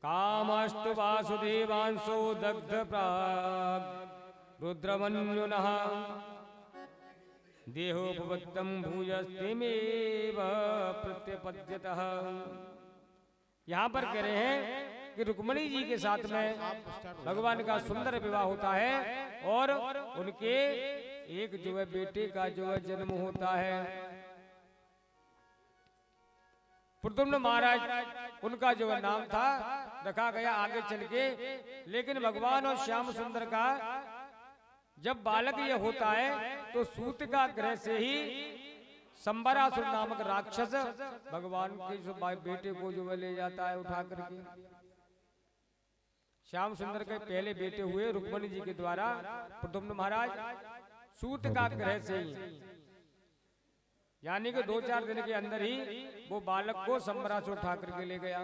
कामस्तु वासुदेवांशो दग्ध प्राग रुद्रमन्युनः देहोपवत्तं भूयस्तेमेव प्रत्यपद्यतः। यहाँ पर कह रहे हैं कि रुक्मणी जी के साथ में भगवान का सुंदर विवाह होता है और उनके एक जो है बेटे का जो है जन्म होता है। प्रद्युम्न महाराज उनका जो है नाम था रखा गया आगे चल के, लेकिन भगवान और श्याम सुंदर का जब बालक ये होता है तो सूत का ग्रह से ही संबरासुर नामक राक्षस भगवान के जो बेटे को जो है ले जाता है उठा करके। श्याम सुंदर के पहले बेटे हुए रुक्मणी जी के द्वारा प्रद्युम्न महाराज सूत का ग्रह से ही, यानी कि 2-4 दिन के अंदर ही वो बालक को संबरासुर उठा करके ले गया,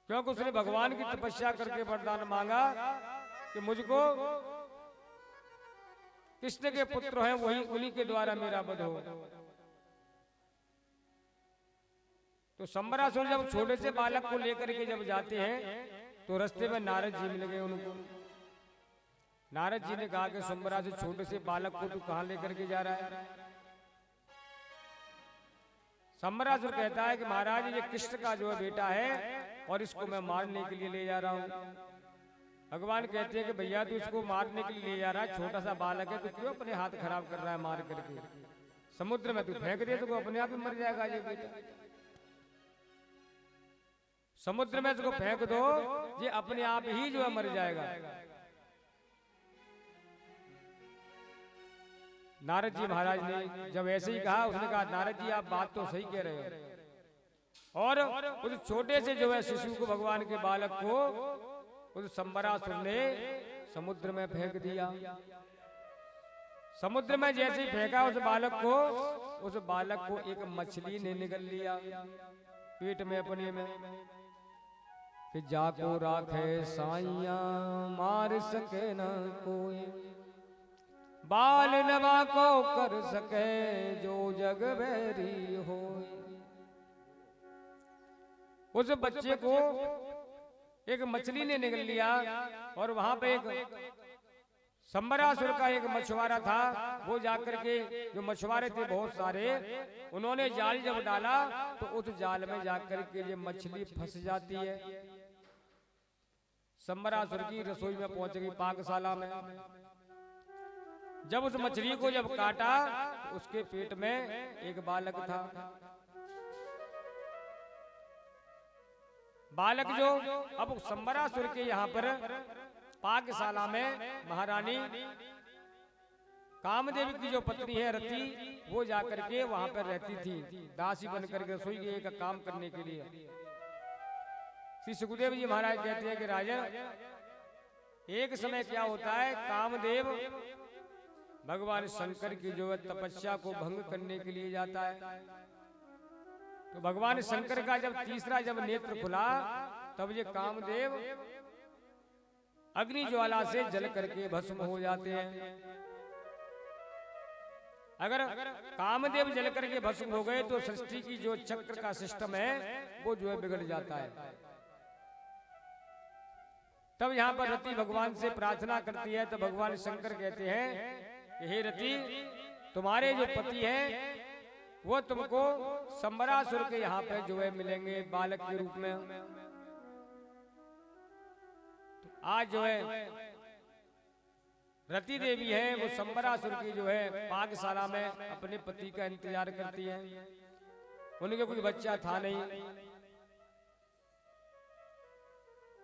क्योंकि उसने भगवान की तपस्या करके वरदान मांगा कि मुझको कृष्ण के पुत्र हैं वही उन्हीं के द्वारा मेरा वध हो। तो संबरासुर जब छोटे से बालक को लेकर के जब जाते हैं तो रास्ते में नारद जी मिल गए उनको। नारद जी ने कहा कि संबरासुर छोटे से बालक को तू कहां लेकर के जा रहा है? संबरासुर कहता है कि महाराज ये कृष्ण का जो है बेटा है और इसको मैं मारने के लिए ले जा रहा हूं। भगवान कहते हैं कि भैया तू इसको मारने के लिए ले जा रहा है, छोटा सा बालक है, तू क्यों अपने हाथ खराब कर रहा है मार करके? समुद्र में तू फेंक दे तो अपने आप ही मर जाएगा ये बेटा। समुद्र में इसको फेंक दो ये अपने आप ही जो है मर जाएगा। नारद जी महाराज ने जब ऐसे ही कहा, उसने कहा नारद जी आप बात तो सही कह रहे हो। और उस छोटे से जो है शिशु को, भगवान के बालक को उस संबरासुर ने समुद्र में फेंक दिया। समुद्र में जैसे ही फेंका उस बालक को एक मछली ने निगल लिया पेट में अपने में, कि जाको राखे साइया मार सके न कोई, बाल नवा को कर सके जो जग बैरी हो। उस बच्चे को एक मछली ने निगल लिया और वहां पे एक संबरासुर का एक मछुआरा था, वो जाकर के, जो मछुआरे थे बहुत सारे, उन्होंने जाल जब डाला तो उस जाल में जाकर के ये मछली फंस जाती है। संबरासुर की रसोई में पहुंच गई पाकशाला में। जब उस मछली को जब काटा तो उसके पेट में एक बालक था। बालक जो अब संबरासुर के यहाँ पर पाकशाला में महारानी कामदेव की जो पत्नी है रति, वो जाकर के वहां पर रहती थी दासी बनकर के रसोई के एक काम करने के लिए। श्री सुखदेव जी महाराज कहते हैं कि राजन, एक समय क्या होता है, कामदेव भगवान शंकर की जो है तपस्या को भंग करने के लिए जाता है। तो भगवान शंकर का जब तीसरा जब नेत्र खुला तब ये कामदेव अग्नि ज्वाला से जल करके भस्म हो जाते हैं। अगर कामदेव जल करके भस्म हो गए तो सृष्टि की जो चक्र का सिस्टम है वो जो है बिगड़ जाता है। तब यहाँ पर रति भगवान से प्रार्थना करती है तो भगवान शंकर कहते हैं कि हे रति, तुम्हारे जो पति हैं वो तुमको संबरासुर के यहाँ पे जो है मिलेंगे बालक के रूप में। तो आज जो है रति देवी है वो संबरासुर की जो है पाकशाला में अपने पति का इंतजार करती है। उनके कोई बच्चा था नहीं।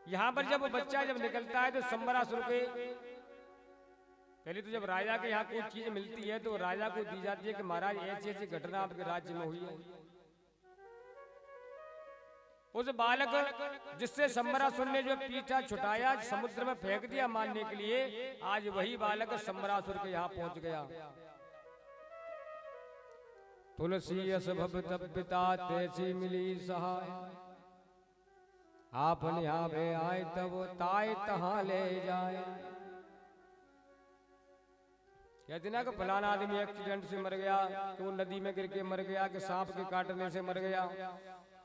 यहाँ पर जब वो बच्चा जब निकलता है तो संबरासुर के पहले तो जब राजा के यहाँ कोई चीज मिलती है तो राजा को दी जाती है कि महाराज ऐसी ऐसी घटना आपके राज्य में हुई है। उस बालक जिससे संबरासुर ने जो पीछा छुटाया समुद्र में फेंक दिया मारने के लिए, आज वही बालक संबरासुर के यहाँ पहुंच गया। तुलसी यस भव तब पिता तैसी मिली सहाय, आपन यहाँ पे आए तब ताय तहाँ ले जाए। कहते ना कि फलाना आदमी एक्सीडेंट से मर गया, कि वो नदी में गिर के मर गया, कि सांप के काटने से मर गया।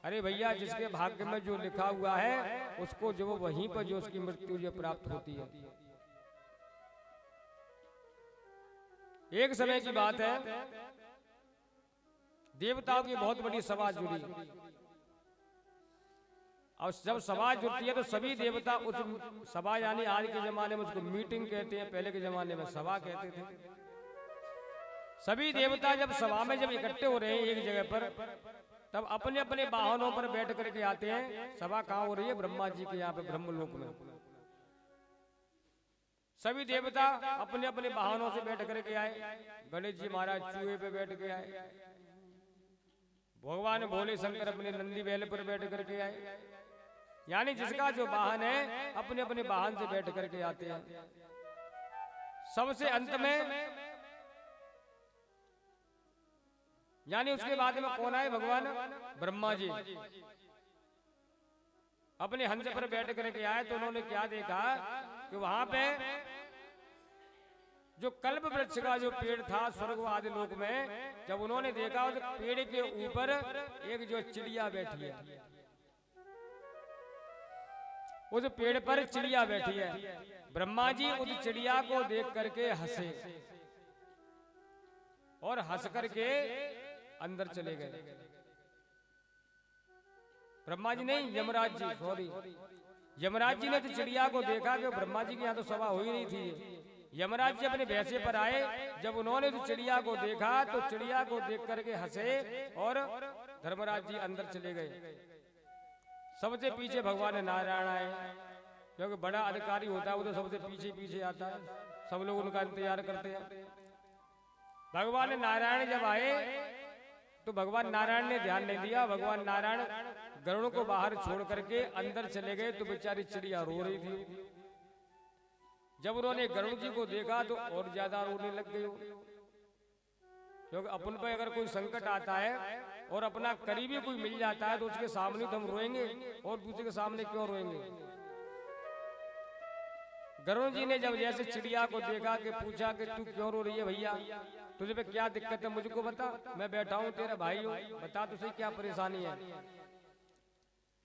अरे भैया, जिसके भाग्य में जो लिखा हुआ है उसको जो वहीं पर जो उसकी मृत्यु जो प्राप्त होती है। एक समय की बात है, देवताओं की बहुत बड़ी सभा जुड़ी, और जब सभा जुड़ती है तो सभी देवता उस सभा, यानी आज के जमाने में उसको मीटिंग कहते हैं, पहले के जमाने में सभा कहते थे। सभी देवता जब सभा में जब इकट्ठे हो रहे हैं एक जगह पर, तब अपने अपने वाहनों पर बैठ करके आते हैं। सभा कहाँ हो रही है? ब्रह्मा जी के यहाँ पे ब्रह्मलोक में। सभी देवता अपने अपने वाहनों से बैठ करके आए। गणेश जी महाराज चूहे पे बैठ के आए, भगवान भोले शंकर अपने नंदी बैल पर बैठ करके आए। यानी जिसका जो वाहन है अपने अपने वाहन से बैठ करके आते हैं। सबसे अंत में, यानी उसके बाद में कौन आए? भगवान ब्रह्मा जी अपने हंस पर बैठ करके आए। तो उन्होंने क्या देखा कि वहां पे जो कल्प वृक्ष का जो पेड़ था स्वर्ग आदि लोक में, जब उन्होंने देखा उस पेड़ के ऊपर एक जो चिड़िया बैठी है, उस पेड़ पर चिड़िया बैठी है। ब्रह्मा जी उस चिड़िया को देख करके हंसे और हंस करके अंदर चले गए। ब्रह्मा जी नहीं, यमराज जी, सॉरी, यमराज जी ने तो चिड़िया को देखा कि ब्रह्मा जी की यहाँ तो सभा हो ही नहीं थी। यमराज जी अपने भैंसे पर आए। जब उन्होंने तो चिड़िया को देखा तो चिड़िया को देख करके हंसे और धर्मराज जी अंदर चले गए। सबसे पीछे भगवान नारायण आए, क्योंकि बड़ा अधिकारी होता है वो तो सबसे पीछे पीछे आता है, सब लोग उनका इंतजार करते हैं। भगवान नारायण जब आए तो भगवान नारायण ने ध्यान नहीं दिया। भगवान नारायण गरुड़ को बाहर छोड़ करके अंदर चले गए, तो बेचारी चिड़िया रो रही थी। जब उन्होंने गरुड़ जी को देखा तो और ज्यादा रोने लग गई, क्योंकि अपन पे अगर कोई संकट आता है और अपना करीबी कोई मिल जाता है तो उसके सामने तो हम रोएंगे, और दूसरे के सामने क्यों रोएंगे। गरुड़ जी ने जब जैसे चिड़िया को देखा कि पूछा कि तू क्यों रो रही है भैया, तुझे पे क्या दिक्कत है मुझको बता, मैं बैठा हूँ तेरा भाई हूँ, बता तुझे क्या परेशानी है।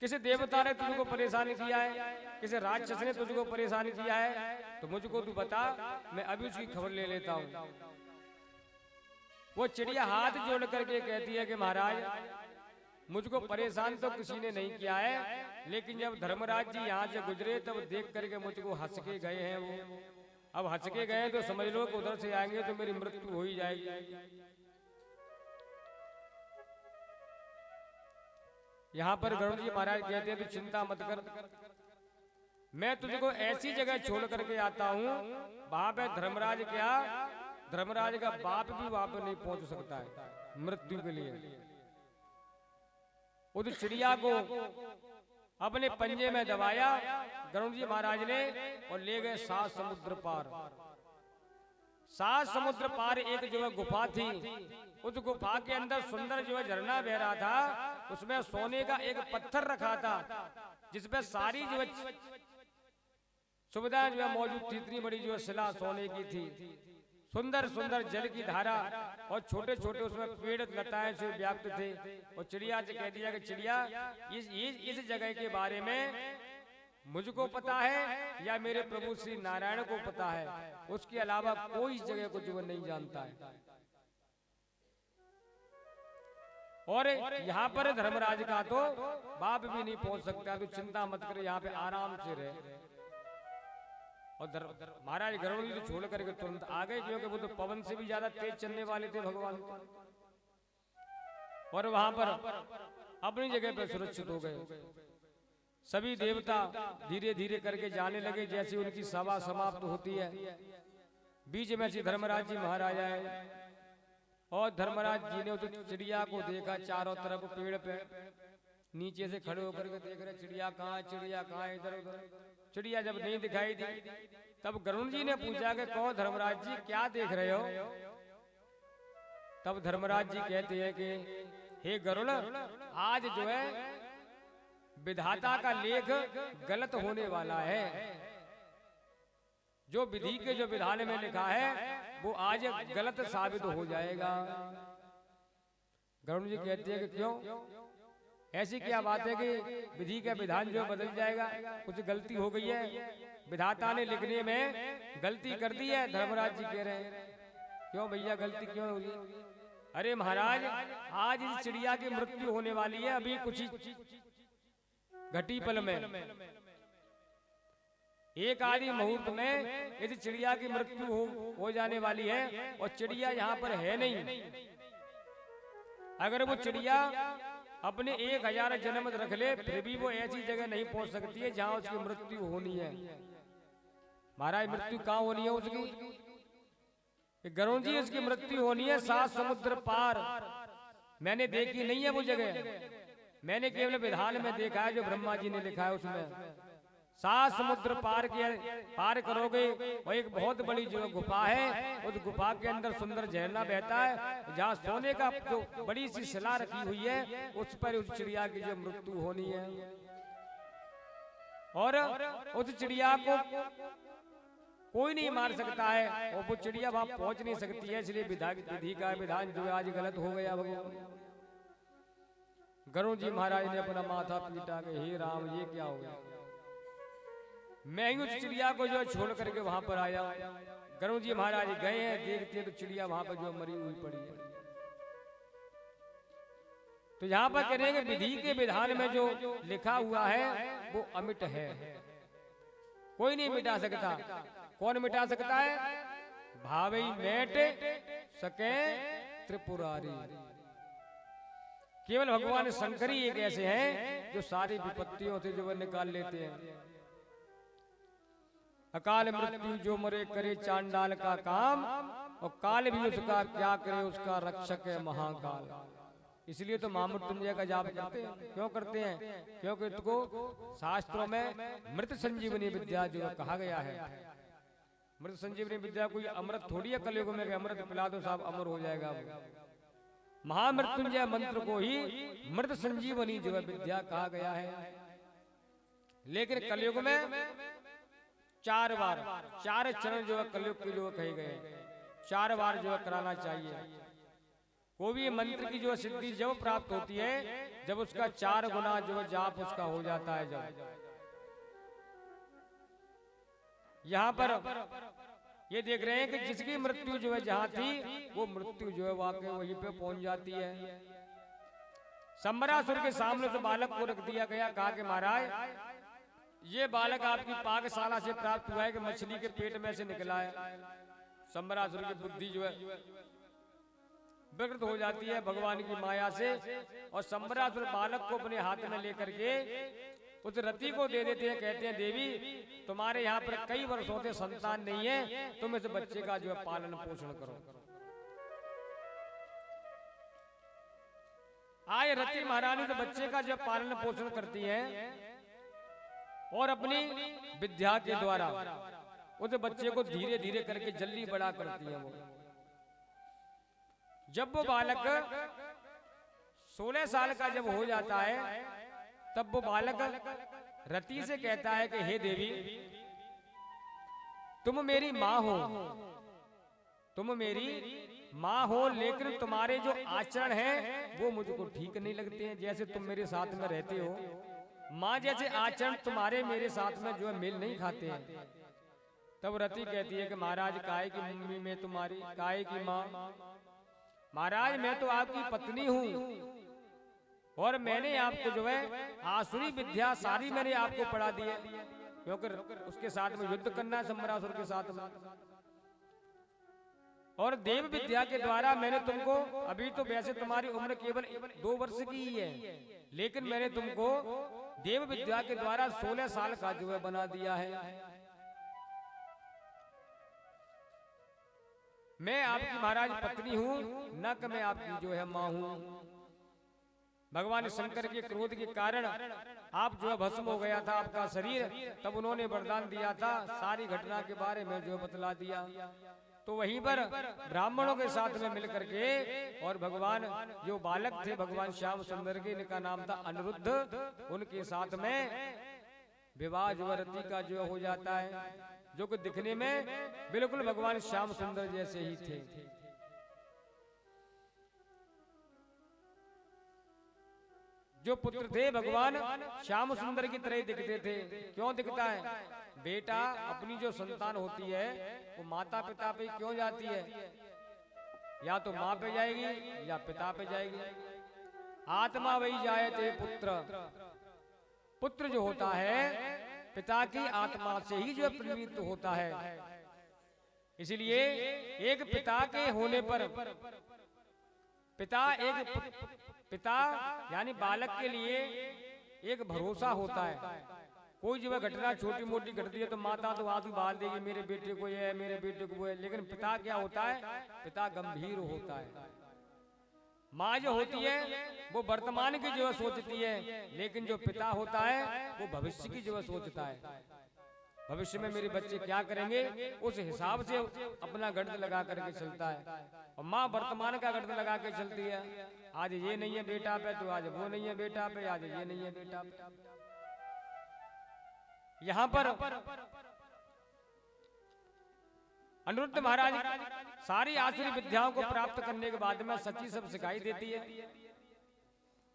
किसी देवता ने तुझको परेशानी दिया है, किसी राक्षस ने तुझको परेशानी दिया है, तो मुझको तू बता, मैं अभी उसकी खबर ले लेता हूँ। वो चिड़िया हाथ जोड़ करके कहती है कि महाराज, मुझको परेशान तो किसी ने नहीं किया है, लेकिन जब धर्मराज जी यहाँ से गुजरे तब देख करके मुझको हंस के गए हैं वो। अब हंस के गए तो समझ लो कि उधर से आएंगे तो मेरी मृत्यु हो ही जाएगी। यहाँ पर गरुड़ जी महाराज कहते हैं, तो चिंता मत कर, मैं तुझको ऐसी जगह छोड़ करके आता हूँ, वहां पे धर्मराज क्या, धर्मराज का बाप भी वहां पर नहीं पहुंच सकता है मृत्यु के लिए। उस चिड़िया को अपने पंजे में दबाया गरुड़ जी महाराज ने और ले गए 7 समुद्र पार। 7 समुद्र पार एक जो है गुफा थी, उस गुफा के अंदर सुंदर जो है झरना बह रहा था, उसमें सोने का एक पत्थर रखा था जिसपे सारी जो है सुविधाएं जो है मौजूद थी। इतनी बड़ी जो है शिला सोने की थी, सुंदर सुंदर जल की धारा और छोटे छोटे उसमें पेड़ लताएं से व्याप्त थे। और चिड़िया से कह दिया कि चिड़िया, इस जगह के बारे में मुझको पता है या मेरे प्रभु श्री नारायण को पता है, उसके अलावा कोई इस जगह को जो नहीं जानता है। और यहाँ पर धर्मराज का तो बाप भी नहीं पहुंच सकता, तो चिंता मत कर, यहाँ पे आराम से रहे। और महाराज गरुड़ जी तो छोड़ करके तुरंत आ गए, क्योंकि वो तो पवन से भी ज्यादा तेज चलने वाले थे भगवान। और वहां पर अपनी जगह पर सुरक्षित हो गए। सभी देवता धीरे धीरे करके जाने लगे। जैसे उनकी सभा समाप्त होती है, बीच में से धर्मराज जी महाराज आए और धर्मराज जी ने उस चिड़िया को देखा। चारों तरफ पेड़ पे नीचे से खड़े होकर के देख रहे, चिड़िया कहाँ है, चिड़िया कहाँ है, इधर उधर। चिड़िया जब नहीं दिखाई दी तब गरुड़ जी ने पूछा कि कौन धर्मराज जी, क्या देख रहे हो। तब धर्मराज जी कहते हैं कि हे गरुड़, आज जो है विधाता का लेख गलत होने वाला है। जो विधि के जो विधान में लिखा है वो आज गलत साबित हो जाएगा। गरुड़ जी कहते हैं कि क्यों, ऐसी क्या बात है कि विधि का विधान जो बदल जाएगा? कुछ गलती हो गई है, विधाता ने लिखने में गलती कर दी है। धर्मराज जी कह रहे हैं क्यों भैया गलती क्यों हुई? अरे महाराज, आज इस चिड़िया की मृत्यु होने वाली है, अभी कुछ ही घटी पल में, एक आदि मुहूर्त में इस चिड़िया की मृत्यु हो जाने वाली है, और चिड़िया यहाँ पर है नहीं। अगर वो चिड़िया अपने 1000 जन्म रख ले, फिर भी वो ऐसी जगह नहीं पहुंच सकती है जहां उसकी मृत्यु होनी है। महाराज, मृत्यु कहाँ होनी है उसकी? गरुड़ जी, उसकी मृत्यु होनी है 7 समुद्र पार। मैंने देखी नहीं है वो जगह, मैंने केवल विधान में देखा है जो ब्रह्मा जी ने लिखा है। उसमें 7 समुद्र पार करोगे, वो एक बहुत बड़ी जो गुफा है, उस गुफा के अंदर सुंदर झरना बहता है, जहाँ सोने का जो बड़ी सी शिला रखी हुई है, उस पर उस चिड़िया की जो मृत्यु होनी है। और उस चिड़िया को कोई नहीं मार सकता है, और वो चिड़िया वहां पहुंच नहीं सकती है। इसलिए विधि का विधान जो आज गलत हो गया। भगवान गरुड़ जी महाराज ने अपना माथा पीटा के, हे राम, ये क्या हो गया? मैं ही उस चिड़िया को जो छोड़ करके वहां पर आया। गरुड़ जी महाराज गए हैं, देखते तो चिड़िया वहां पर जो मरी हुई पड़ी है। तो यहाँ पर कह रहे हैं कि विधि के विधान में जो लिखा हुआ है वो अमिट है, कोई नहीं मिटा सकता। कौन मिटा सकता है? भावई मेट सके त्रिपुरारी। केवल भगवान शंकर ही एक ऐसे हैं जो सारी विपत्तियों से जो निकाल लेते हैं। अकाल मृत्यु जो मरे करे चांडाल का काम, और काल भी उसका क्या करे, उसका रक्षक है महाकाल। इसलिए तो महामृत्युंजय का जाप करते हैं। क्यों करते हैं? क्योंकि इसको शास्त्रों में मृत संजीवनी विद्या जो कहा गया है। मृत संजीवनी विद्या कोई अमृत थोड़ी है कलयुग में, अमृत पिला दो साहब अमर हो जाएगा। महामृत्युंजय मंत्र को ही मृत संजीवनी जो है विद्या कहा गया है। लेकिन कलयुग में 4 बार 4 चरण जो है कलयुग के जो कहे गए, 4 बार जो है कराना चाहिए। कोई भी मंत्र की जो सिद्धि जब प्राप्त होती है, जब उसका 4 गुना जो जाप उसका हो जाता है। जब यहाँ पर ये देख रहे हैं कि जिसकी मृत्यु जो है जहाँ थी, वो मृत्यु जो है वाकई वहीं पे पहुंच जाती है। संबरासुर के सामने से बालक को रख दिया गया, कहा कि महाराज, ये बालक आपकी पाकशाला से प्राप्त हुआ है कि मछली के पेट में से निकला है। संबरासुर की बुद्धि जो है विकृत हो जाती है भगवान की माया से, और संबरासुर बालक को अपने हाथ में लेकर के उस रति को दे देते हैं। कहते हैं, देवी, तुम्हारे यहाँ पर कई वर्षों से संतान नहीं है, तुम इस बच्चे का जो है पालन पोषण करो। आए रति महारानी तो बच्चे का जो पालन पोषण करती है, और अपनी विद्या के द्वारा उस बच्चे को धीरे धीरे करके जल्दी बड़ा करती है। वो जब वो बालक 16 साल का जब हो जाता है, तब वो बालक रति से कहता है कि हे देवी, तुम मेरी माँ हो, तुम मेरी माँ हो, लेकिन तुम्हारे जो आचरण हैं वो मुझको ठीक नहीं लगते हैं। जैसे तुम मेरे साथ में रहते हो, माँ जैसे आचरण तुम्हारे मेरे साथ में जो है मेल नहीं खाते हैं। तब रति कहती है कि महाराज, काहे की मम्मी मैं तुम्हारी, काहे की माँ? महाराज, मैं तो आपकी पत्नी हूँ, और मैंने आपको जो है आसुरी विद्या सारी मैंने आपको पढ़ा दी है, क्योंकि उसके साथ में युद्ध करना है संबरासुर के साथ में। और देव विद्या के द्वारा मैंने तुमको, अभी तो वैसे तुम्हारी उम्र केवल 2 वर्ष की ही है, लेकिन मैंने तुमको देव विद्या के द्वारा 16 साल का जो है बना दिया है। मैं आपकी महाराज पत्नी हूँ, न कि मैं आपकी जो है माँ हूँ। भगवान शंकर के क्रोध के कारण आप जो है भस्म हो गया था आपका शरीर, तब उन्होंने वरदान दिया था, सारी घटना के बारे में जो बतला दिया। तो वहीं पर ब्राह्मणों के साथ में मिलकर के, और भगवान जो बालक थे भगवान श्याम सुंदर के, इनका नाम था अनिरुद्ध, उनके साथ में विवाह जो रति का जो हो जाता है, जो कि दिखने में बिल्कुल भगवान श्याम सुंदर जैसे ही थे। जो पुत्र थे भगवान श्याम सुंदर की तरह दिखते थे। क्यों दिखता है? बेटा अपनी जो संतान होती है वो माता पिता पे क्यों जाती है? या तो माँ पे जाएगी या पिता पे जाएगी। आत्मा वही जाए थे पुत्र। पुत्र जो होता है पिता की आत्मा से ही जो प्रेरित होता है। इसलिए एक पिता के होने पर पिता यानी बालक के लिए एक भरोसा होता है। कोई जो घटना छोटी मोटी घटती है तो माता तो आंसू बहा देगी, मेरे बेटे को ये है, मेरे बेटे को वो है। लेकिन पिता क्या होता है? पिता गंभीर होता है। माँ जो होती है वो वर्तमान की जो है सोचती है, लेकिन जो पिता होता है वो भविष्य की जो है सोचता है। भविष्य में मेरे बच्चे क्या करेंगे उस हिसाब से अपना गणित लगा करके चलता है। और माँ वर्तमान का गणित लगा के चलती है। आज ये नहीं है बेटा पे तो आज वो नहीं है बेटा पे, आज ये नहीं है बेटा पे। यहाँ पर अनिरुद्ध महाराज सारी आसुरी विद्याओं को प्राप्त करने के बाद में सची सब सिखाई देती है।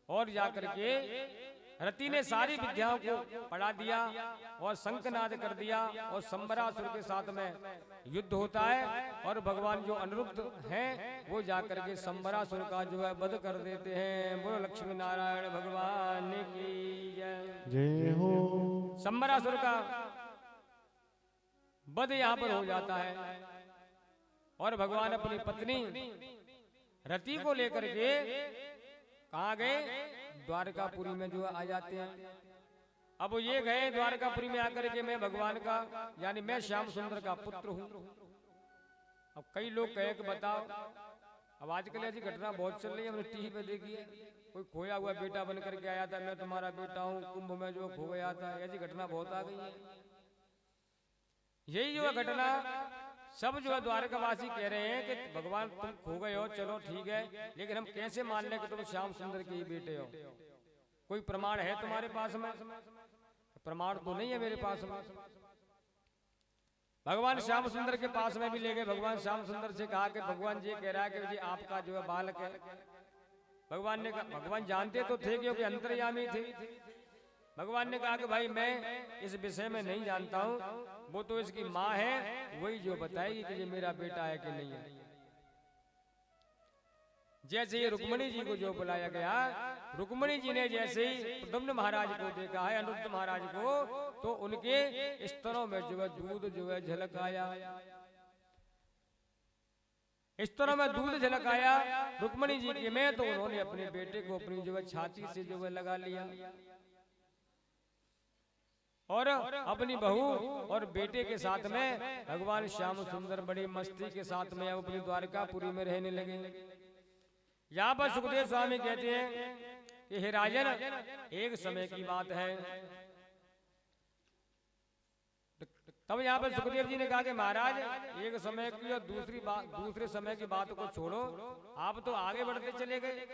और जाकर के रति ने सारी विद्याओं को पढ़ा दिया और शंखनाद कर दिया और संबरासुर के साथ में युद्ध होता है। और भगवान जो अनिरुद्ध हैं वो जाकर के संबरासुर का जो है वध कर देते हैं। बोलो लक्ष्मी नारायण भगवान की जय हो। संबरासुर का वध यहाँ पर हो जाता है और भगवान अपनी पत्नी रति को लेकर के कहाँ गए? द्वारकापुरी में जो आ जाते हैं। अब ये गए द्वारकापुरी में आकर के मैं भगवान का यानी मैं श्याम सुंदर का पुत्र हूँ। अब कई लोग कहे कि बताओ, अब आजकल ऐसी घटना बहुत चल रही है, हमने टीवी पे देखी है। कोई खोया हुआ बेटा बन करके आया था, मैं तुम्हारा बेटा हूँ, कुंभ में जो खो गया था। ऐसी घटना बहुत आ गई है। यही जो घटना सब जो है द्वारकावासी कह रहे हैं कि भगवान तुम खो गए हो, चलो ठीक है, लेकिन हम कैसे मान लें कि तुम श्याम सुंदर के ही बेटे हो? कोई प्रमाण है तुम्हारे पास में? प्रमाण तो नहीं है मेरे पास में। भगवान श्याम सुंदर के पास में भी ले गए। भगवान श्याम सुंदर से कहा कि भगवान जी कह रहा है कि जी आपका जो है बालक है। भगवान ने कहा, भगवान जानते तो थे क्योंकि अंतर्यामी थे। भगवान ने कहा कि भाई मैं इस विषय में नहीं जानता हूँ, वो तो इसकी माँ है, वही जो बताएगी कि ये मेरा बेटा है कि नहीं है। जैसे ही रुक्मणी जी को जो बुलाया गया, रुक्मणी जी ने जैसे ही प्रद्युम्न महाराज को देखा है, अनिरुद्ध महाराज को, तो उनके स्तनों में जो है दूध जो है झलक आया। स्तनों में दूध झलक आया रुक्मणी जी के में, तो उन्होंने अपने बेटे को अपनी जो है छाती से जो है लगा लिया और अपनी बहू और बेटे के साथ में भगवान श्याम सुंदर बड़ी मस्ती के साथ में अपनी द्वारकापुरी में रहने लगे। यहाँ पर सुखदेव स्वामी कहते हैं कि हे राजन, एक समय की बात है। तब यहाँ पर सुखदेव जी ने कहा कि महाराज एक समय की और दूसरे समय की बात को छोड़ो, आप तो आगे बढ़ते चले गए।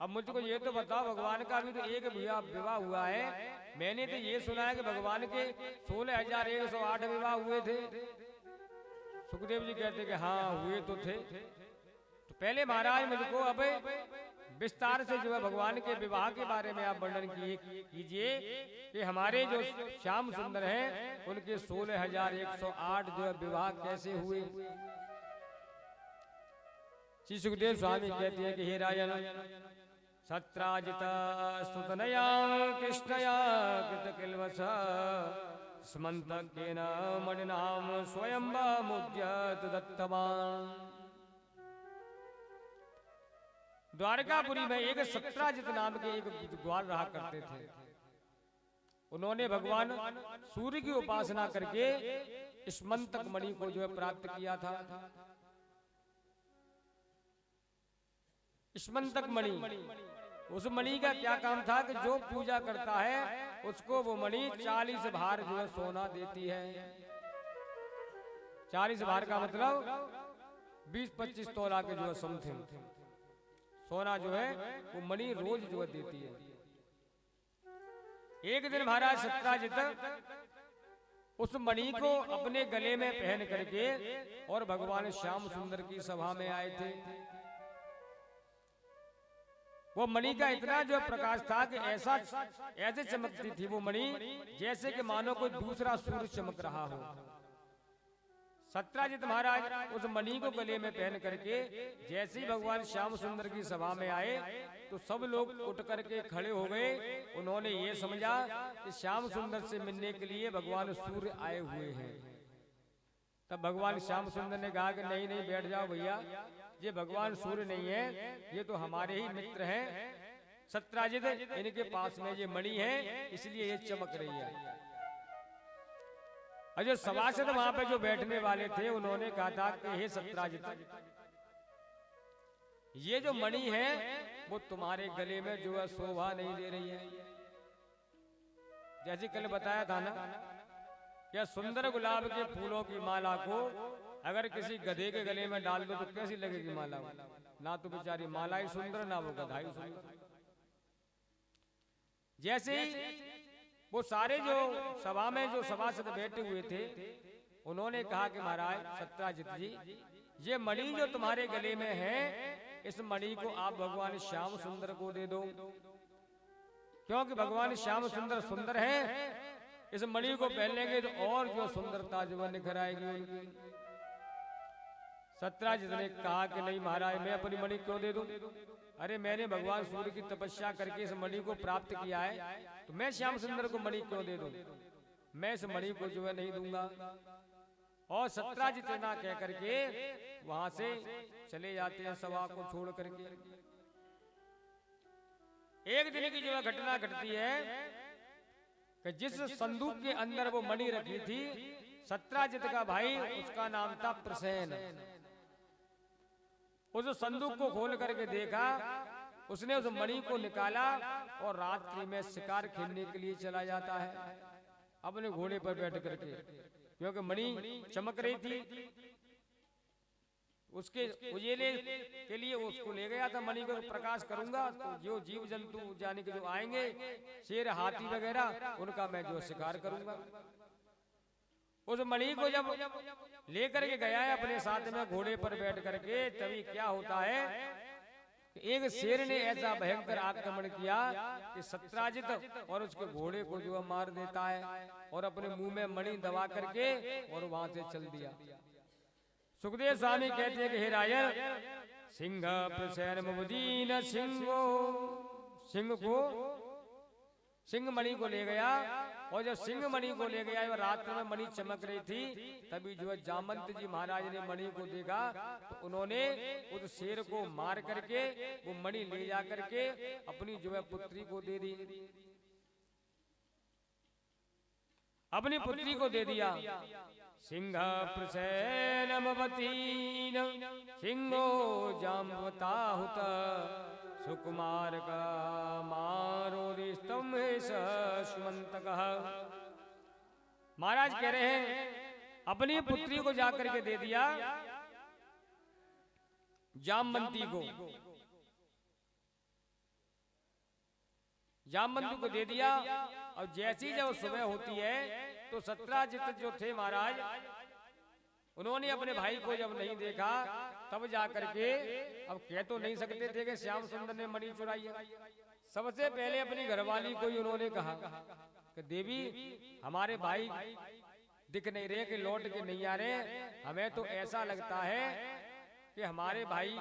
अब मुझको ये तो बताओ, भगवान का भी तो एक विवाह हुआ है। मैंने तो ये सुना है कि भगवान के 16,108 विवाह हुए थे। सुखदेव जी कहते कि हाँ हुए तो थे। तो पहले महाराज मुझको अब विस्तार से जो है भगवान के विवाह के बारे में आप वर्णन कीजिए कि हमारे जो श्याम सुंदर हैं उनके 16,108 जो है विवाह कैसे हुए। श्री सुखदेव स्वामी कहते हैं कि हे राजन, सत्राजिता स्तुतनया कृष्णया कृतकिल्वस स्मन्तकेन मणिनाम स्वयंवमुद्यत दत्तवान्। द्वारकापुरी में एक सत्राजित नाम के एक द्वार रहा करते थे। उन्होंने भगवान सूर्य की उपासना करके स्मंतक मणि को जो है प्राप्त किया था। स्मंतक मणि, उस मणि का क्या काम था कि जो पूजा करता है उसको वो मणि 40 भार जो है सोना देती है। 40 भार का मतलब 20-25 तोला के जो है समथिंग सोना जो है वो मणि रोज जो है देती है। एक दिन महाराज सत्राजित उस मणि को अपने गले में पहन करके और भगवान श्याम सुंदर की सभा में आए थे। वो मणि का इतना जो प्रकाश था कि ऐसे चमकती थी वो मणि जैसे कि मानो कोई दूसरा सूर्य चमक रहा हो। सत्राजित महाराज उस मणि को गले में पहन करके जैसे ही भगवान श्याम सुंदर की सभा में आए तो सब लोग उठ करके खड़े हो गए। उन्होंने ये समझा कि श्याम सुंदर से मिलने के लिए भगवान सूर्य आए हुए हैं। तब भगवान श्याम सुंदर ने कहा कि नहीं नहीं, बैठ जाओ भैया, ये भगवान सूर्य नहीं है, ये तो हमारे ही मित्र हैं सत्राजित, इनके पास में ये मणि है इसलिए ये चमक रही है। और जो सभासद वहां पे जो बैठने वाले थे उन्होंने कहा था कि हे सत्राजित, ये जो मणि है वो तुम्हारे गले में जो है शोभा नहीं दे रही है। जैसे कल बताया था ना, क्या सुंदर गुलाब के फूलों की माला को अगर किसी गधे के गले में डाल दो तो कैसी लगेगी माला? ना तो बेचारी माला ही सुंदर, ना वो गधा ही सुंदर। जैसे ही वो सारे जो सभा में जो सभासद बैठे हुए थे उन्होंने कहा कि महाराज सत्राजित जी, ये मणि जो तुम्हारे गले में है इस मणि को आप भगवान श्याम सुंदर को दे दो, क्योंकि भगवान श्याम सुंदर सुंदर है, इस मणि को पहन लेंगे तो और जो सुंदरता जो निखर आएगी उनकी। सत्राजित ने कहा कि नहीं महाराज, मैं अपनी मणि क्यों दे दूं? अरे मैंने भगवान सूर्य की तपस्या करके इस मणि को प्राप्त किया है तो मैं श्याम सुंदर को मणि क्यों दे दूं? मैं इस मणि को जो है नहीं दूंगा। और सत्राजित ना कह करके वहां से चले जाते हैं सभा को छोड़ करके। एक दिन की जो है घटना घटती है कि जिस संदूक के अंदर वो मणि रखी थी, सत्राजित का भाई उसका नाम था प्रसेन। उस संदूक को खोल करके देखा, उसने उस मणि को निकाला और रात्रि में शिकार खेलने के लिए चला जाता है अपने घोड़े पर बैठ करके, क्योंकि मणि चमक रही थी। उसके उजेले के लिए उसको ले गया था, मणि को प्रकाश करूंगा तो जो जीव जंतु जाने के जो आएंगे, शेर हाथी वगैरह, उनका मैं जो शिकार करूंगा। उस मणि को जब लेकर के गया है अपने साथ में घोड़े पर बैठ करके, तभी क्या होता है कि एक शेर ने ऐसा भयंकर आक्रमण किया कि सत्राजित और उसके घोड़े को जो मार देता है और अपने मुंह में मणि दबा करके और वहां से चल दिया। सुखदेव स्वामी कहते हैं कि हे राजन, सिंह प्रसेन मुदीन सिंहो, सिंह मणि को ले गया। और जब सिंह मणि को ले गया, रात में मणि चमक रही थी, तभी जो है जामंत जी महाराज ने मणि को देखा तो उन्होंने उस शेर को मार करके वो मणि ले जा करके अपनी जो है पुत्री को दे दी, अपनी पुत्री को दे दिया। सिंह प्रसेनमवतीन सिंहो जामवताहुत सुकुमार का मारो रिस्तम सुमंतकः। महाराज कह रहे हैं अपनी पुत्री को जाकर के दे दिया जामवंती को, जामवंती को दे दिया। और जैसी जब सुबह होती है तो सत्राजित जो थे महाराज, उन्होंने अपने भाई को जब नहीं देखा तब जाकर के, अब कह तो नहीं सकते थे कि श्याम सुंदर ने मणि चुराई है, सबसे पहले अपनी घरवाली को ही उन्होंने कहा कि देवी हमारे भाई दिख नहीं रहे, कि लौट के नहीं आ रहे, हमें तो ऐसा लगता है कि हमारे भाई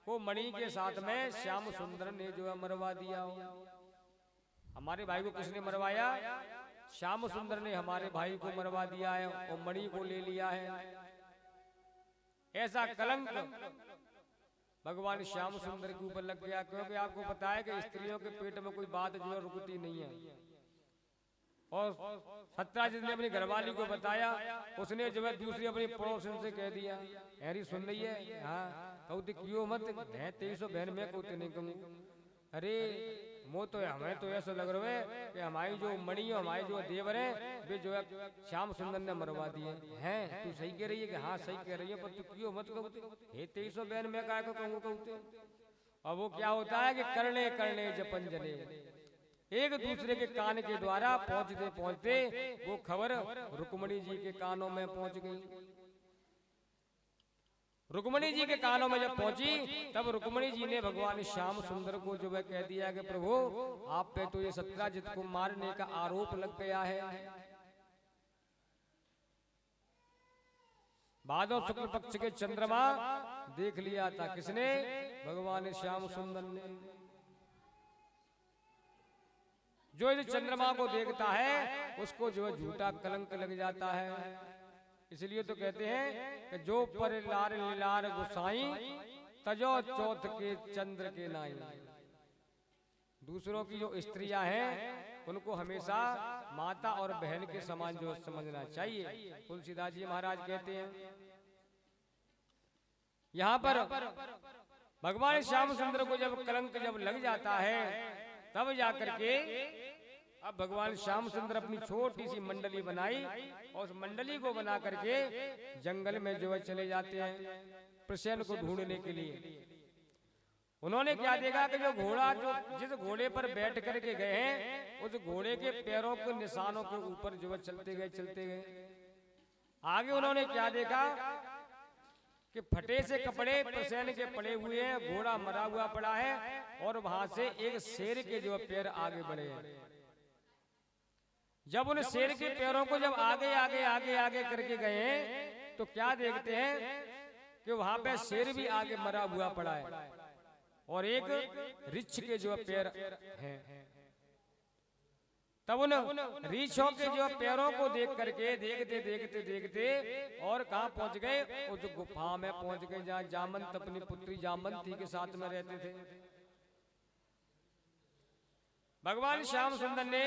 को मणि के साथ में श्याम सुंदर ने जो है मरवा दिया हो। हमारे भाई को किसने मरवाया? श्याम सुंदर ने हमारे भाई को मरवा दिया है और मणि को ले लिया है। ऐसा कलंक भगवान श्याम सुंदर के ऊपर लग गया, क्योंकि आपको पता है कि स्त्रियों के पेट में कोई बात जो है रुकती नहीं है। और सत्राजित ने अपनी घरवाली को बताया, उसने जो है दूसरी अपनी पड़ोसन से कह दिया, हैरी सुन रही है? हाँ कहते क्यों मत है 2300 बहन में कहते नहीं कहूँ। अरे वो तो हमें तो ऐसा लग रहा है कि हमारी जो मणि हमारे जो देवर है वे जो है श्याम सुंदर ने मरवा दिए हैं। तू सही कह रही है कि हाँ सही कह रही है, पर तू क्यों मत कहते हे 2300 बहन में काय को कहूँ कहते। और वो क्या होता है कि करने करने जपन जने, एक दूसरे के कान के द्वारा पहुंचते पहुंचते वो खबर रुक्मणी जी के कानों में पहुंच गई। रुक्मणी जी के कानों में जब पहुंची तब रुक्मणी जी ने भगवान श्याम सुंदर को जो है कह दिया कि प्रभु आप पे तो ये सत्यजित को मारने का आरोप लग गया है। भादव शुक्ल पक्ष के चंद्रमा देख लिया था किसने? भगवान श्याम सुंदर ने। जो इस चंद्रमा को देखता है उसको जो है झूठा कलंक लग जाता है। इसलिए तो कहते हैं कि जो पर लार लीलार गुसाई तजो चौथ के चंद्र के नाई। दूसरों की जो स्त्रियां हैं उनको हमेशा माता और बहन के समान जो समझना चाहिए। तुलसीदास जी महाराज कहते हैं यहाँ पर भगवान श्याम सुंदर को जब कलंक जब लग जाता है तब जाकर के अब भगवान श्याम सुंदर अपनी छोटी सी मंडली बनाई और उस मंडली को बना करके जंगल में जो है चले जाते हैं प्रसेन को ढूंढने के लिए। उन्होंने क्या देखा कि जो घोड़ा जो जिस घोड़े पर बैठ करके गए हैं उस घोड़े के पैरों के निशानों के ऊपर जो है चलते गए। आगे उन्होंने क्या देखा कि फटे से कपड़े प्रसेन के पड़े हुए हैं, घोड़ा मरा हुआ पड़ा है और वहां से एक शेर के जो पैर आगे बढ़े हैं। जब उन शेर के पैरों को जब आगे करके गए तो क्या देखते हैं कि वहां पे शेर भी आगे मरा हुआ पड़ा है और एक ऋछ के जो पैर हैं। तब उन ऋछों के जो पैरों को देख करके देखते और कहाँ पहुंच गए? उस गुफा में पहुंच गए जहाँ जामंत अपनी पुत्री जामंती के साथ में रहते थे। भगवान श्याम सुंदर ने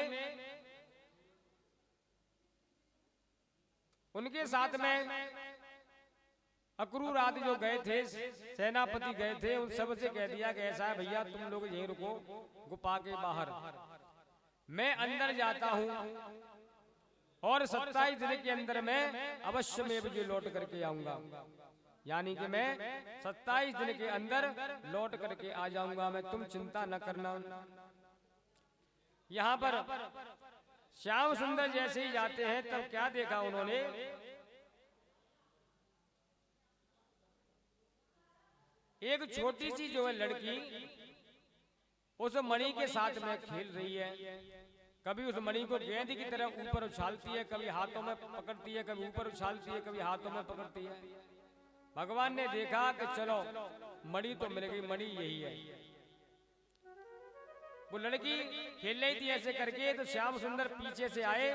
उनके साथ में अक्रूर आदि जो गए थे सेनापति गए थे उन सब से कह दिया कि ऐसा है भैया तुम लोग यहीं रुको गुफा के बाहर, मैं अंदर जाता हूं और 27 दिन के अंदर मैं अवश्य में भी लौट करके आऊंगा। यानी कि मैं 27 दिन के अंदर लौट करके आ जाऊंगा, मैं तुम चिंता न करना। यहाँ पर श्याम सुंदर जैसे ही जाते हैं तब क्या देखा उन्होंने? एक छोटी सी जो है लड़की उस मणि के साथ में खेल रही है। कभी उस मणि को गेंद की तरह ऊपर उछालती है, कभी हाथों में पकड़ती है, कभी ऊपर उछालती है, कभी हाथों में पकड़ती है। भगवान ने देखा कि चलो मणि तो मिल गई, मणि यही है। वो लड़की खेल रही थी ऐसे करके तो श्याम सुंदर पीछे से आए।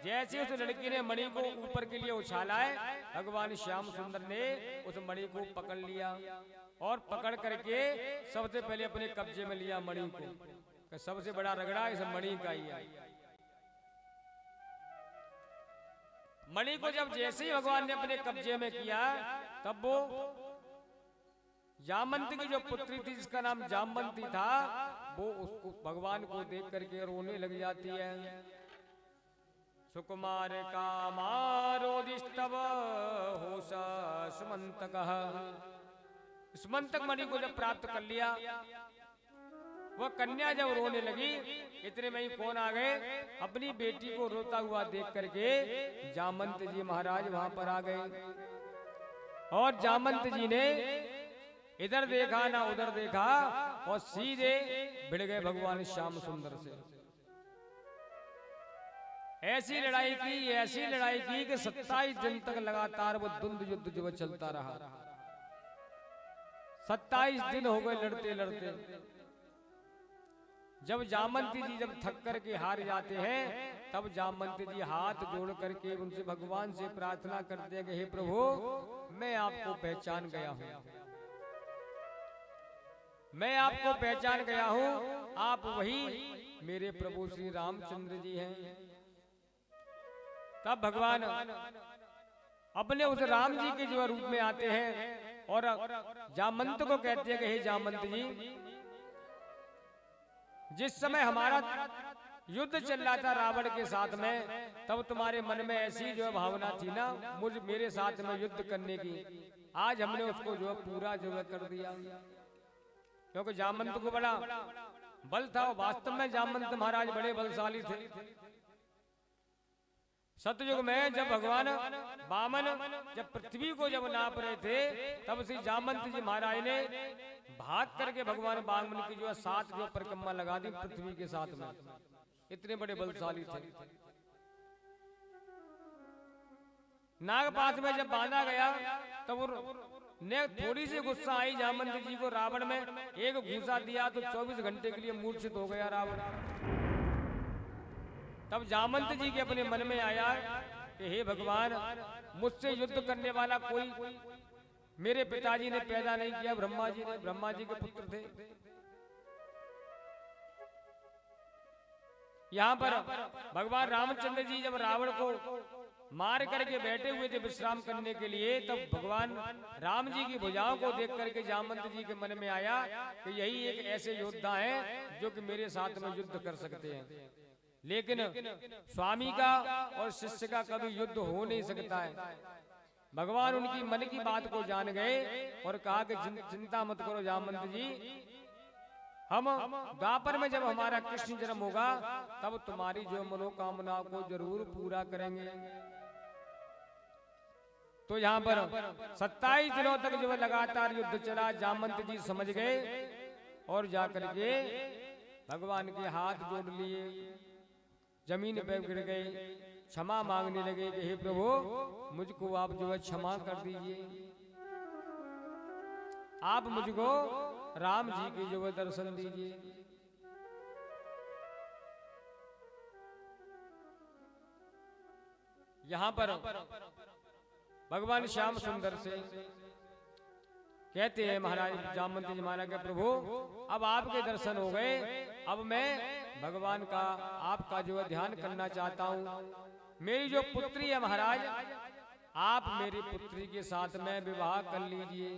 जैसे उस लड़की ने मणि को ऊपर के लिए उछाला है भगवान श्याम सुंदर ने उस मणि को पकड़ लिया और पकड़ करके सबसे पहले अपने कब्जे में लिया मणि को। सबसे बड़ा रगड़ा इस मणि का ही है। मणि को जब जैसे ही भगवान ने अपने कब्जे में किया तब वो जामंती की जो पुत्री थी जिसका नाम जामवंती था वो उसको भगवान को देख करके रोने लग जाती है। सुकुमार का मारोदिस्तव होश सुमंतकः। सुमंतक मणि को जब प्राप्त कर लिया वह कन्या जब रोने लगी इतने में ही कौन आ गए? अपनी बेटी को रोता हुआ देख करके जामंत जी महाराज वहां पर आ गए और जामंत जी ने इधर देखा ना उधर देखा और सीधे भिड़ गए भगवान श्याम सुंदर से। ऐसी लड़ाई की कि 27 दिन तक लगातार वो द्वंद्व युद्ध जो चलता रहा। 27 दिन हो गए लड़ते लड़ते। जब जामंती जी जब थक करके हार जाते हैं तब जामंती जी हाथ जोड़ करके उनसे भगवान से प्रार्थना करते हैं कि हे प्रभु मैं आपको पहचान गया हूं, मैं आपको पहचान गया हूं, आप वही मेरे प्रभु श्री रामचंद्र जी हैं। तब भगवान अपने उस राम जी के जो रूप में आते हैं और जामंत को कहते हैं कि हे जामंत जी, जिस समय हमारा युद्ध चल रहा था रावण के साथ में तब तुम्हारे मन में ऐसी जो भावना थी ना मेरे साथ में युद्ध करने की, आज हमने उसको जो पूरा जो कर दिया। क्योंकि जामंत को बड़ा बल था, वास्तव में जामंत महाराज बड़े बलशाली थे। सतयुग में जब भगवान वामन जब पृथ्वी को जब नाप रहे थे, तब श्री जामवंत जी महाराज ने भाग करके भगवान वामन की जो है 7 जो परिक्रमा लगा दी पृथ्वी के साथ में। इतने बड़े बलशाली थे। नागपाश में जब बांधा गया तब ने थोड़ी सी गुस्सा आई जामवंत जी को, रावण में एक घूसा दिया तो 24 घंटे के लिए मूर्छित हो गया रावण। तब जामवंत जी के अपने मन में आया कि हे भगवान, मुझसे युद्ध करने वाला कोई मेरे पिताजी ने पैदा नहीं किया, ब्रह्मा जी ने, ब्रह्मा जी के पुत्र थे। यहाँ पर भगवान रामचंद्र जी जब रावण को मार करके बैठे हुए थे विश्राम करने के लिए, तब भगवान राम जी की भुजाओं को देख करके जामवंत जी के मन में आया कि यही एक ऐसे योद्धा हैं जो कि मेरे साथ में युद्ध कर सकते हैं। लेकिन स्वामी का और शिष्य का कभी युद्ध हो नहीं सकता है। भगवान उनकी मन की बात को जान गए और कहा कि चिंता मत करो जामवंत जी, हम द्वापर में जब हमारा कृष्ण जन्म होगा तब तुम्हारी जो मनोकामना को जरूर पूरा करेंगे। तो यहाँ पर 27 दिनों तक जो लगातार युद्ध चला। जामवंत जी समझ गए और जाकर के भगवान के हाथ जोड़ लिए, जमीन पे गिर गए, क्षमा मांगने लगे कि हे प्रभु, मुझको आप जो है क्षमा कर दीजिए, आप मुझको राम जी की जो है दर्शन दीजिए। यहाँ पर भगवान श्याम सुंदर से कहते हैं महाराज जामवंत जी महाराज के, प्रभु अब आपके दर्शन हो गए, अब मैं भगवान का आपका जो है ध्यान करना चाहता हूँ। मेरी जो पुत्री है महाराज, आप मेरी पुत्री के साथ में विवाह कर लीजिए,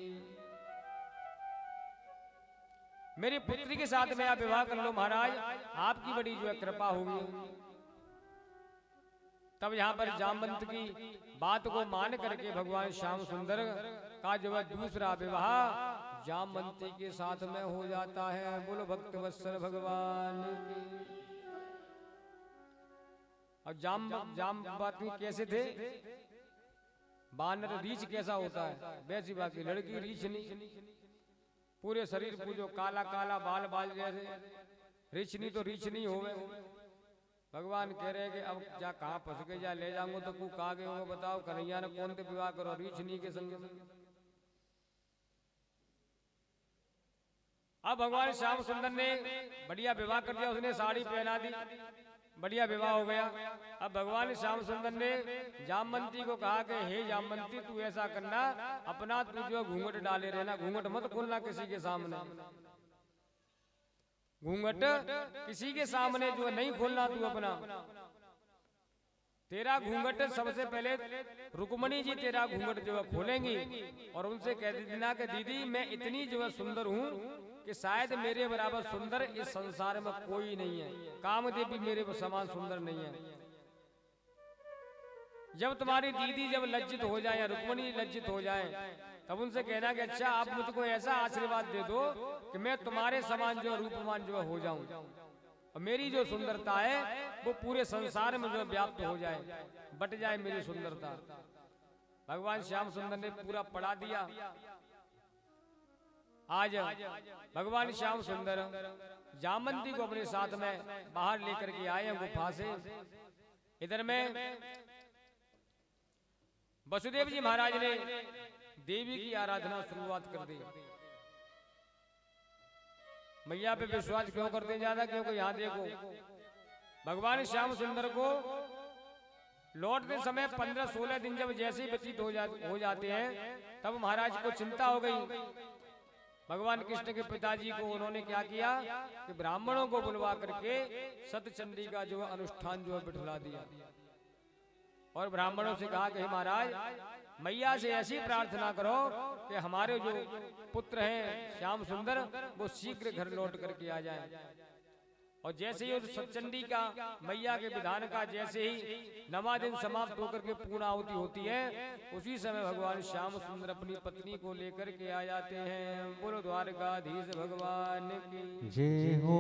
मेरी पुत्री के साथ में आप विवाह कर लो महाराज, आपकी बड़ी जो है कृपा होगी। तब यहाँ पर जामवंत की बात को मान करके भगवान श्याम सुंदर का जो है दूसरा विवाह जामवंती के साथ में हो जाता है। बोलो भक्त वत्सल भगवान की। और जामवंती कैसे थे? बानर रीछ कैसा होता है वैसी बाकी लड़की रीछ नहीं, पूरे शरीर को जो काला काला बाल बाल जैसे, रीछ नहीं तो रीछ नहीं होवे। भगवान कह रहे कि अब जा कहाँ फंस गए, जा ले जाऊंगा तो तू कहा गए होगा, बताओ कन्हैया ने कौन से विवाह करो, रीछनी के संग। अब भगवान श्याम सुंदर ने बढ़िया विवाह कर दिया, उसने साड़ी पहना दी, बढ़िया विवाह हो गया। अब भगवान श्याम सुंदर ने जामवंती को कहा कि हे जामवंती, तू ऐसा करना, अपना तू जो घूंघट डाले रहना, घूंघट मत खोलना किसी के सामने, घूंघट किसी के सामने जो नहीं खोलना तू अपना। तेरा घूंघट सबसे पहले रुक्मणी जी तेरा घूंघट जो है खोलेंगी और उनसे कह देना कि दीदी मैं इतनी जो है सुंदर हूँ कि शायद मेरे बराबर सुंदर इस संसार में कोई नहीं है, कामदेव भी मेरे समान सुंदर नहीं है। जब तुम्हारी दीदी जब लज्जित हो जाए या रुक्मणी लज्जित हो जाए, तब उनसे कहना कि अच्छा आप मुझको ऐसा आशीर्वाद दे दो कि मैं तुम्हारे समान जो रूपमान जो हो जाऊं और मेरी जो सुंदरता है वो पूरे संसार में जो व्याप्त हो जाए, बट जाए मेरी सुंदरता। भगवान श्याम सुंदर ने पूरा पढ़ा दिया। आज भगवान श्याम सुंदर जामवंती को अपने साथ में बाहर लेकर के आए हैं गुफा से। इधर में वसुदेव जी महाराज ने देवी की आराधना शुरुआत कर दी। मैया पे विश्वास क्यों करते ज्यादा? क्योंकि यहाँ देखो भगवान श्याम सुंदर को लौटते समय 15-16 दिन जब जैसे ही व्यतीत हो जाते हैं, तब महाराज को चिंता हो गई। भगवान कृष्ण के पिताजी को उन्होंने क्या किया कि ब्राह्मणों को बुलवा करके सतचंडी का जो अनुष्ठान जो है बिठला दिया और ब्राह्मणों से कहा कि महाराज मैया से ऐसी प्रार्थना करो कि हमारे जो पुत्र हैं श्याम सुंदर वो शीघ्र घर लौट करके आ जाए। और जैसे ही उस सतचंडी का मैया के विधान का जैसे ही 9वां दिन समाप्त होकर के पूर्ण आहुति होती है, उसी समय भगवान श्याम सुंदर अपनी पत्नी को लेकर के आ जाते हैं। बोलो द्वारकाधीश भगवान की जय हो।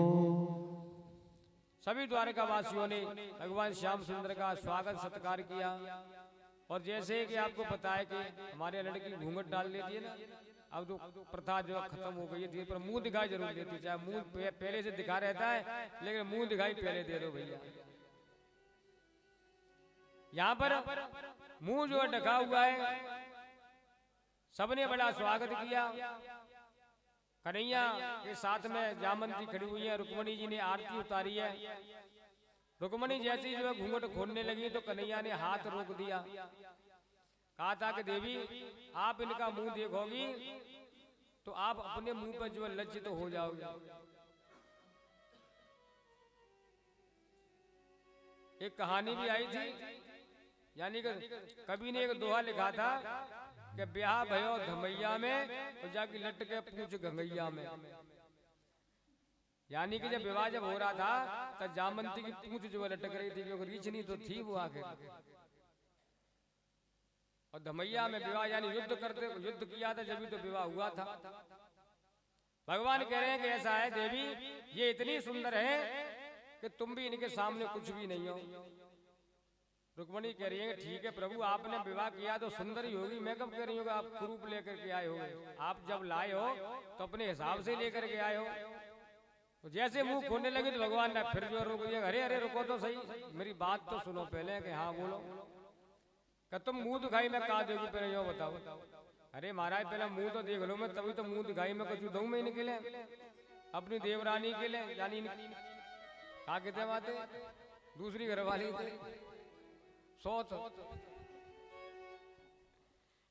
सभी द्वारकावासियों ने भगवान श्याम सुंदर का स्वागत सत्कार किया। और जैसे कि आपको पता है कि हमारे लड़की घूंघट डाल देती है ना, अब तो प्रथा जो खत्म हो गई है, पर मुंह दिखाई जरूर देती है। चाहे मुंह पहले से दिखा रहता है, लेकिन मुंह दिखाई पहले दे दो भैया। यहाँ पर मुंह जो ढका हुआ है, सबने बड़ा स्वागत किया। कन्हैया के साथ में जामंती खड़ी हुई है, रुक्मणी जी ने आरती उतारी है। रुक्मणी जैसी जो है घूंघट खोलने लगी तो कन्हैया ने हाथ रोक दिया, कहा था कि देवी आप इनका मुंह देखोगी तो आप अपने मुंह पर जो है लज्जित हो जाओगे। एक कहानी भी आई थी, यानी कि कवि ने एक दोहा लिखा था कि ब्याह भयो धमैया में तो जाके लट के पूछ गंगैया में। यानी कि जब विवाह जब हो रहा था तब जामंती की पूंछ जो है लटक रही थी, क्योंकि रीछ नहीं तो थी वो आखिर। और धमैया में विवाह यानी युद्ध किया था, जब तो विवाह हुआ था। भगवान कह रहे हैं कि ऐसा है देवी, ये इतनी सुंदर है कि तुम भी इनके सामने कुछ भी नहीं हो। रुक्मणी कह रही है ठीक है प्रभु, आपने विवाह किया तो सुंदर ही होगी, मैं कब कह रही हूँ आप कुरूप लेकर के आए हो। आप जब लाए हो तो अपने हिसाब से लेकर के आए हो। तो जैसे मुंह खोलने लगे तो भगवान ने फिर जो रोक दिया, अरे अरे रुको तो सही, मेरी बात तो सुनो पहले कि हाँ बोलो। कि तुम मुंह दिखाई में कहा दोगी पहले यो बताओ। अरे महाराज पहले मुंह तो देख लो, मैं तभी तो मुंह दिखाई में कुछ दूं मैं इनके लिए, अपनी देवरानी के लिए, यानी कहा कहते बातें दूसरी घरवाली सौत।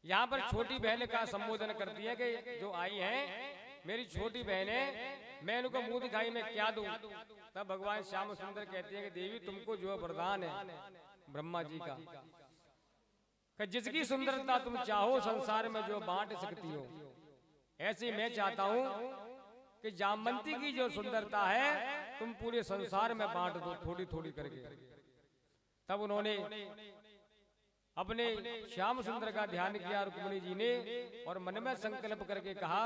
यहाँ पर छोटी बहन का संबोधन करती है कि जो आई है मेरी छोटी बहन है, मैं इनको मुंह दिखाई में क्या दूं। तब भगवान श्याम सुंदर कहते हैं कि देवी तुमको जो वरदान है ब्रह्मा जी का, कि जिसकी सुंदरता तुम चाहो संसार में जो बांट सकती हो, ऐसे मैं चाहता हूं कि जामंती की जो सुंदरता है तुम पूरे संसार में बांट दो थोड़ी थोड़ी करके। तब उन्होंने अपने श्याम सुंदर का ध्यान किया रुक्मिणी जी ने, और मन में संकल्प करके कहा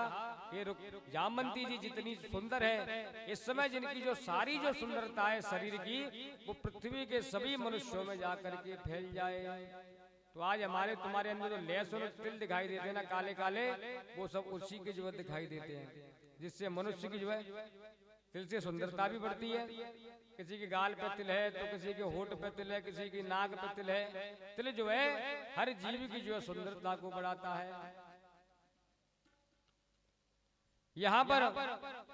कि जामंती जी जितनी सुंदर है, इस समय जिनकी जो सारी जो सुंदरता है शरीर की, वो पृथ्वी के सभी मनुष्यों में जाकर के फैल जाए। तो आज हमारे तुम्हारे अंदर जो लहसुन और तिल दिखाई देते हैं ना काले काले, वो सब उसी के जो दिखाई देते हैं, जिससे मनुष्य की जो है तिल से सुंदरता भी बढ़ती है। किसी के गाल पे तिल है तो किसी के होठ पे तिल है, किसी की नाक पे तिल है। तिल जो है हर जीव की जो है सुंदरता को बढ़ाता है। यहाँ पर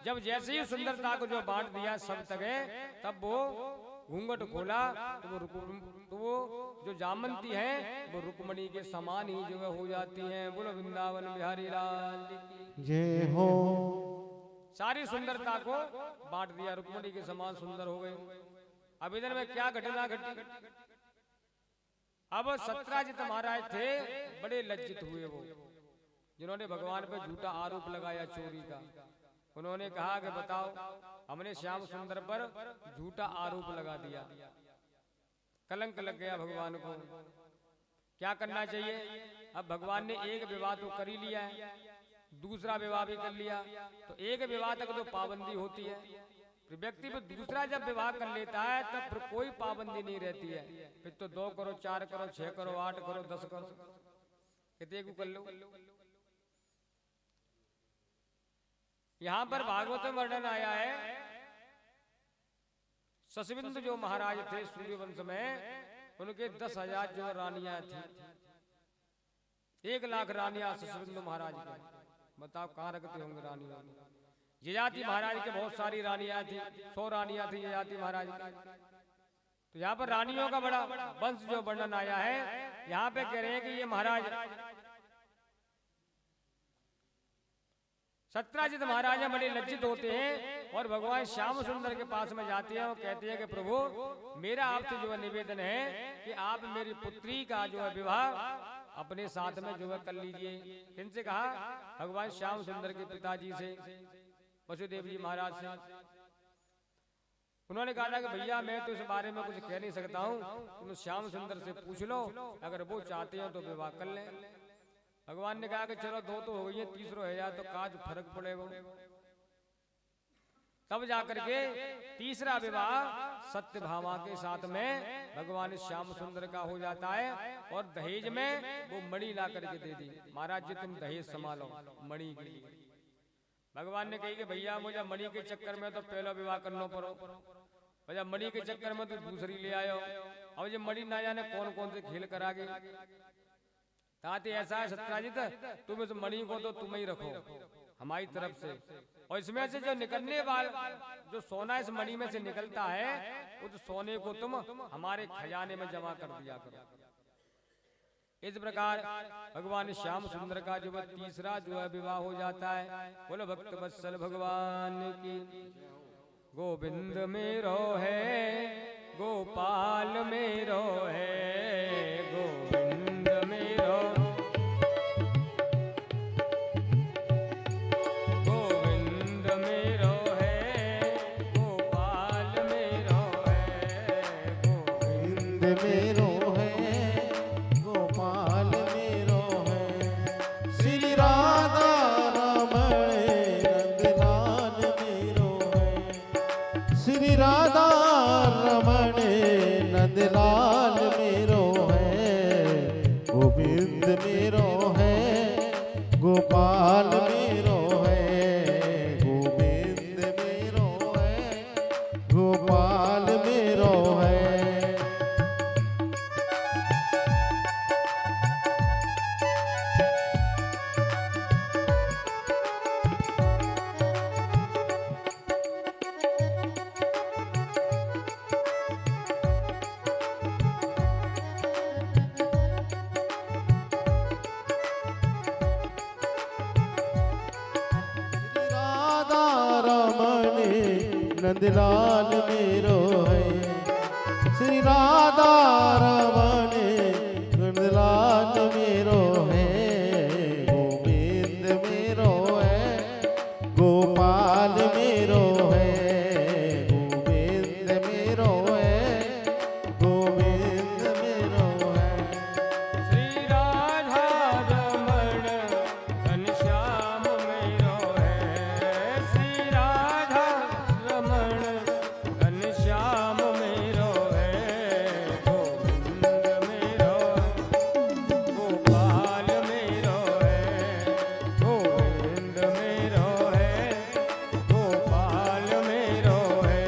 जब जैसे ही सुंदरता को जो बांट दिया सब तक, तब वो घूंघट खोला तो वो जो जामंती है वो रुक्मणी के समान ही जो है हो जाती हैं। बोलो वृंदावन बिहारी लाल की जय हो। सारी सुंदरता को बांट दिया, रुक्मणी के समान सुंदर हो गए। अब इधर में क्या घटना घटी, अब सत्राजित महाराज थे, बड़े लज्जित हुए वो, जिन्होंने भगवान पर झूठा आरोप लगाया चोरी का। उन्होंने कहा कि बताओ हमने श्याम सुंदर पर झूठा आरोप लगा दिया, कलंक लग गया भगवान को, क्या करना चाहिए। अब भगवान ने एक विवाह तो कर ही लिया है, दूसरा विवाह भी कर लिया, तो एक विवाह तक तो पाबंदी होती है। फिर व्यक्ति पर दूसरा जब विवाह कर लेता है तब फिर कोई पाबंदी नहीं रहती है। फिर तो 2 करो 4 करो 6 करो 8 करो 10 करो, कितने को कर लो। यहाँ पर भागवत में वर्णन आया है, शशबिंदु जो महाराज थे सूर्यवंश में, उनके 10,000 जो रानियां थी, 1 लाख रानियां शशबिंदु महाराज के। बताओ कहाँ रखते होंगे रानियों। ययाति महाराज के बहुत सारी रानियां थी, 100 रानियां थी ययाति महाराज की। तो यहाँ पर रानियों का बड़ा वंश जो वर्णन आया है, यहाँ पे कह रहे हैं कि ये महाराज सत्राजित महाराजा बड़े लज्जित होते हैं और भगवान श्याम सुंदर के पास में जाते हैं और कहते हैं कि प्रभु मेरा आपसे जो है निवेदन है कि आप मेरी पुत्री का जो है विवाह अपने साथ में जो है कर लीजिए। किनसे कहा? भगवान श्याम सुंदर के पिताजी से, वसुदेव जी महाराज से। उन्होंने कहा था कि भैया मैं तो इस बारे में कुछ कह नहीं सकता हूँ, तुम श्याम सुंदर से पूछ लो, अगर वो चाहते हो तो विवाह कर लें। भगवान ने कहा कि चलो 2 तो हो गई है, तीसरा है या तो काज फर्क पड़ेगा। तब जाकर के तीसरा विवाह सत्यभामा के साथ में भगवान श्याम सुंदर का हो जाता है। और दहेज में वो मणि ला करके दे दी, महाराज जी तुम दहेज संभालो मणि के लिए। भगवान ने कही कि भैया मुझे मणि के चक्कर में तो पहला विवाह करना पड़ो, भैया मणि के चक्कर में तो दूसरी ले आयो। अब ये मणि ना जाने कौन कौन से खेल करागे। ताते ऐसा है सत्यजित, तुम इस मणि को तो तुम ही रखो हमारी तरफ से, और इसमें से जो निकलने वाला जो सोना इस मणि में से निकलता है उस सोने को तुम हमारे खजाने में जमा कर दिया करो। इस प्रकार भगवान श्याम सुंदर का जो तीसरा जो है विवाह हो जाता है। बोलो भक्त वत्सल भगवान की। गोविंद मेरो है गोपाल मेरो है, गोविंद मेरो लाल मेरो है, गोविंद मेरो है गोपाल मेरो है, गोविंद मेरो है गोपाल मेरो है। नंदलाल मेरो है, श्री राधा रमण नंदलाल मेरो है, गोविंद मेरो है गोपाल मेरो है, गोविंद मेरो है गोविंद मेरो है। श्री राधा रमण घनश्याम मेरो है, श्री राधा रमण घनश्याम मेरो है, गोविंद मेरो गोपाल मेरो है, गोविंद मेरो है गोपाल मेरो है।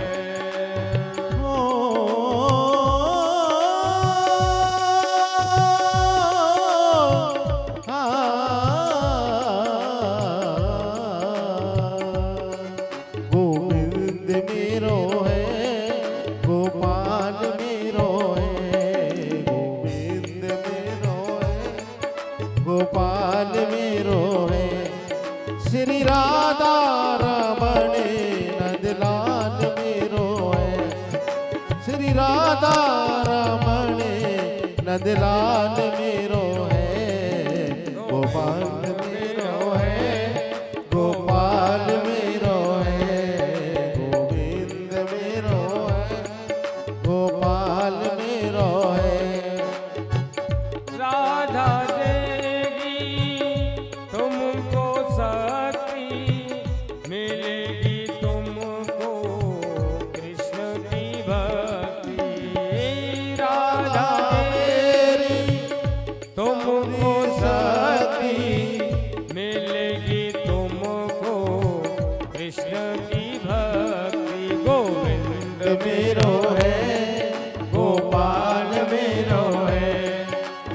गोविंद मेरो है गोपाल मेरो है, गोविंद मेरो है गोपाल मेरो है। श्री राधा रमण नंदलाल मेरो है, श्री राधा रमण नंदलाल मेरो है, गोपाल मेरो है गोपाल मेरो है, गोविंद मेरो है गोपाल मेरो है। राधा देगी तुमको शक्ति, मिलेगी तुमको कृष्ण की भक्ति। राधा मेरी तुमको शक्ति, मिलेगी तुमको कृष्ण की भक्ति। गोविंद मेरो है गोपाल मेरो है,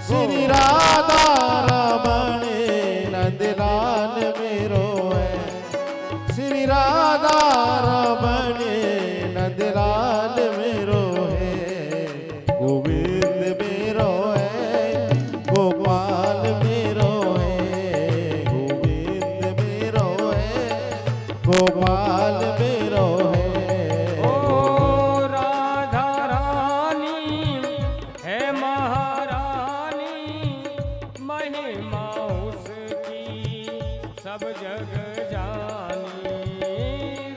श्री राधा रमण नंदलाल मेरो है, श्री राधा रमण नंदलाल मेरो है, गोविंद मेरो है गोपाल मेरो है, गोविंद मेरो है गोपाल मेरो है। ओ राधा रानी है महारानी, महिमा उसकी सब जग जानी।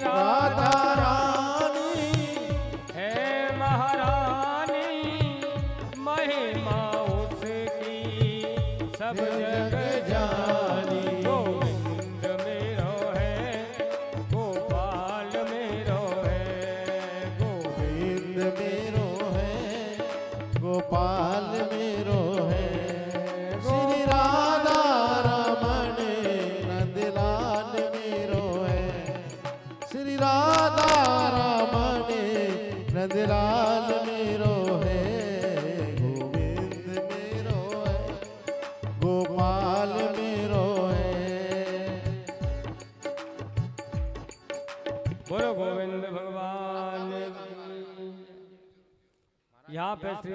राधा राधा रानी है महारानी, महिमा उसकी सब जग जानी। गोविंद मेरो है गोपाल मेरो मेरो है गोविंद मेरो है गोपाल मेरो है। बोलो गोविंद भगवान। यहाँ पे श्री